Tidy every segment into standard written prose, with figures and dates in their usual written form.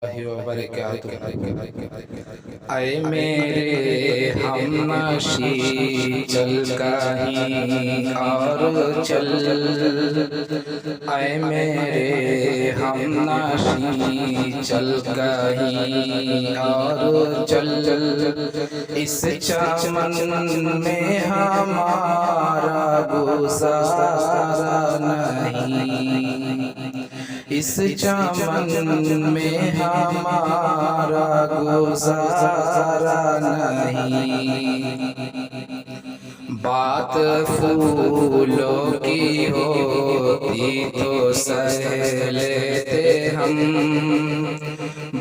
आए मेरे हमनशी चल कहीं और चल, आए मेरे हमनशी चल कहीं और चल, इस चमन में हमारा गुजारा नहीं, इस चमन में हमारा गुजारा नहीं। बात फूलों की होती तो सह लेते हम,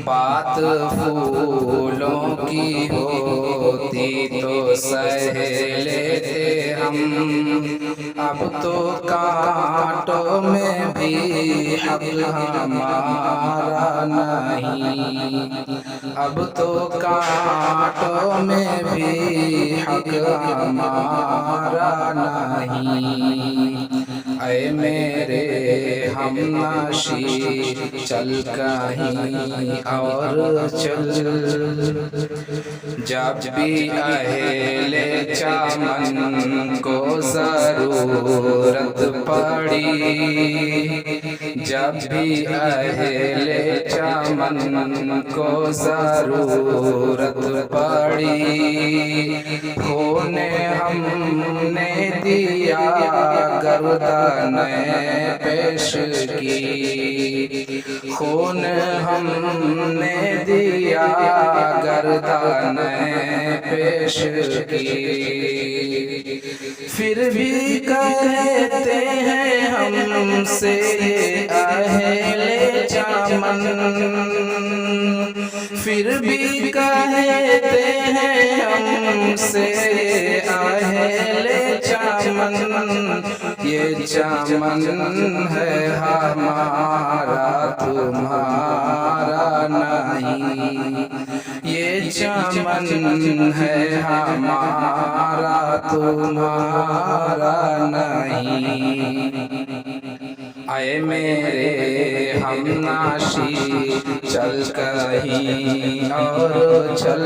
बात फूलों की होती तो सह लेते हम। अब तो कांटों में भी हक हमारा नहीं, अब तो कांटों में भी हक हमारा नहीं। ऐ मेरे हमनशी चल कहीं और चल, जब भी अहले चमन को जरूरत पड़ी, जब भी अहले चमन को जरूरत पड़ी, खूने हमने दिया गर्दन पेश की, खून हमने दिया गर्दन पेश की। फिर भी कहते हैं हमसे अहले चमन, फिर भी कहते हैं हमसे अहले चमन, ये चमन है हमारा तुम्हारा नहीं, ये चमन है हमारा तुम्हारा नहीं। आए मेरे हमनशी चल कहीं और चल,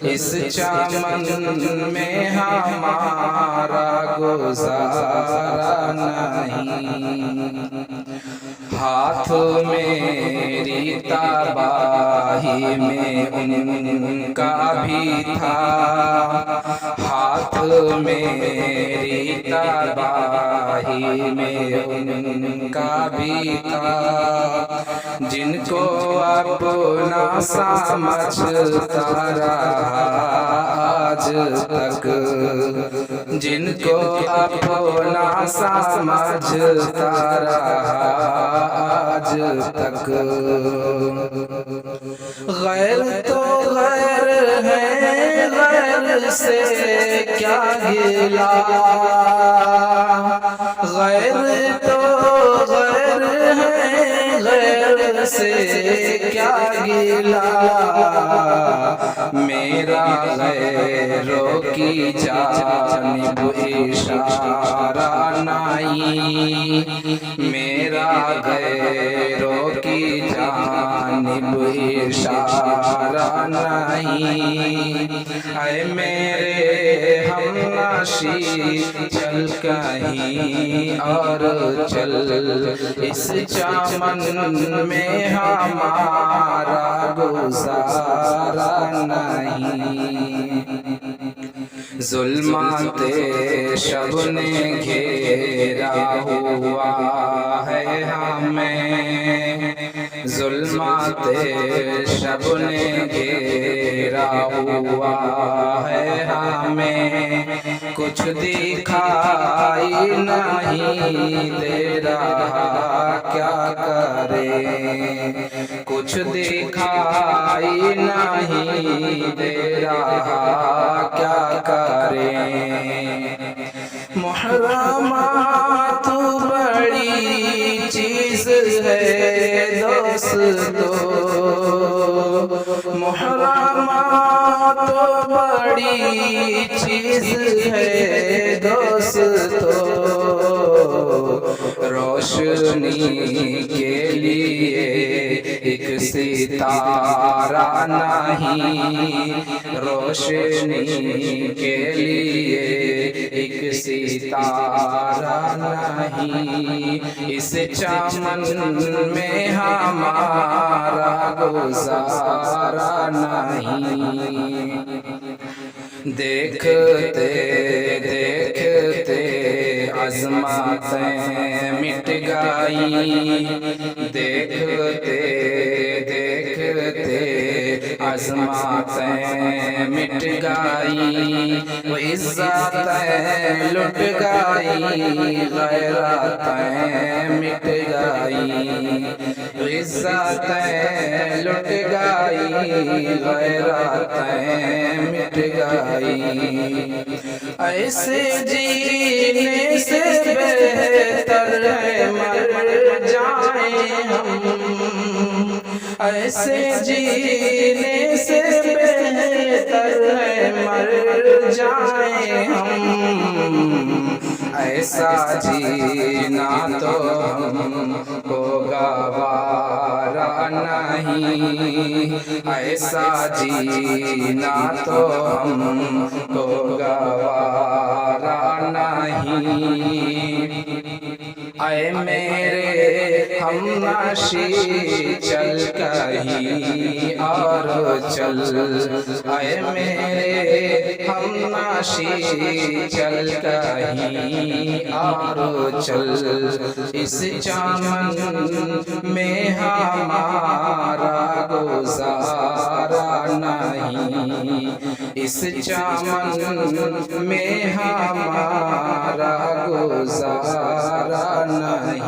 इस चमन में हमारा गुजारा नहीं। हाथ मेरी तबाही में उनका भी था, हाथ मेरी तबाही में उनका भी था, जिनको अपना समझता रहा आज तक, जिनको अपना समझता रहा आज तक। गैर तो गैर है, गैर से क्या गिला, गैर तो गैर है, गैर से क्या गिला, मेरा गैरों की जानिब इशारा नहीं, मेरा गैरों की जानिब इशारा नहीं। ऐ मेरे हमनशी चल कहीं और चल, इस चमन में हमारा गुजारा नहीं। जुल्माते शब ने घेरा हुआ है हमें, जुल्माते शब ने घेरा हुआ है हमें, कुछ दिखाई नहीं दे रहा क्या करें, कुछ दिखाई नहीं दे रहा क्या करें। मुहर्रमात बड़ी चीज है दोस्तों, मुहर्रमात बड़ी चीज है दोस्तों, रोशनी के लिए एक सितारा नहीं, रोशनी के लिए एक सितारा नहीं, इस चमन में हमारा गुजारा नहीं। देखते देखते अज़मतें मिट गई, देखते देखते अज़मतें मिट गई, वो इज़्ज़तें लुट गई, गैरतें मिट गई, वो इज़्ज़तें लुट गई, गैरतें मिट गई। ऐसे जीने से बेहतर है मर जाएं हम, ऐसे जीने से बेहतर है मर जाएं हम, ऐसा जीना तो हमको गवारा नहीं, ऐसा जीना तो हमको गवारा नहीं। ऐ मेरे हमनाशी चल कहीं और चल, ऐ मेरे हमनाशी चल कहीं और चल, इस चमन में हमारा गुजारा नहीं, इस चमन में हमारा गुजारा नहीं।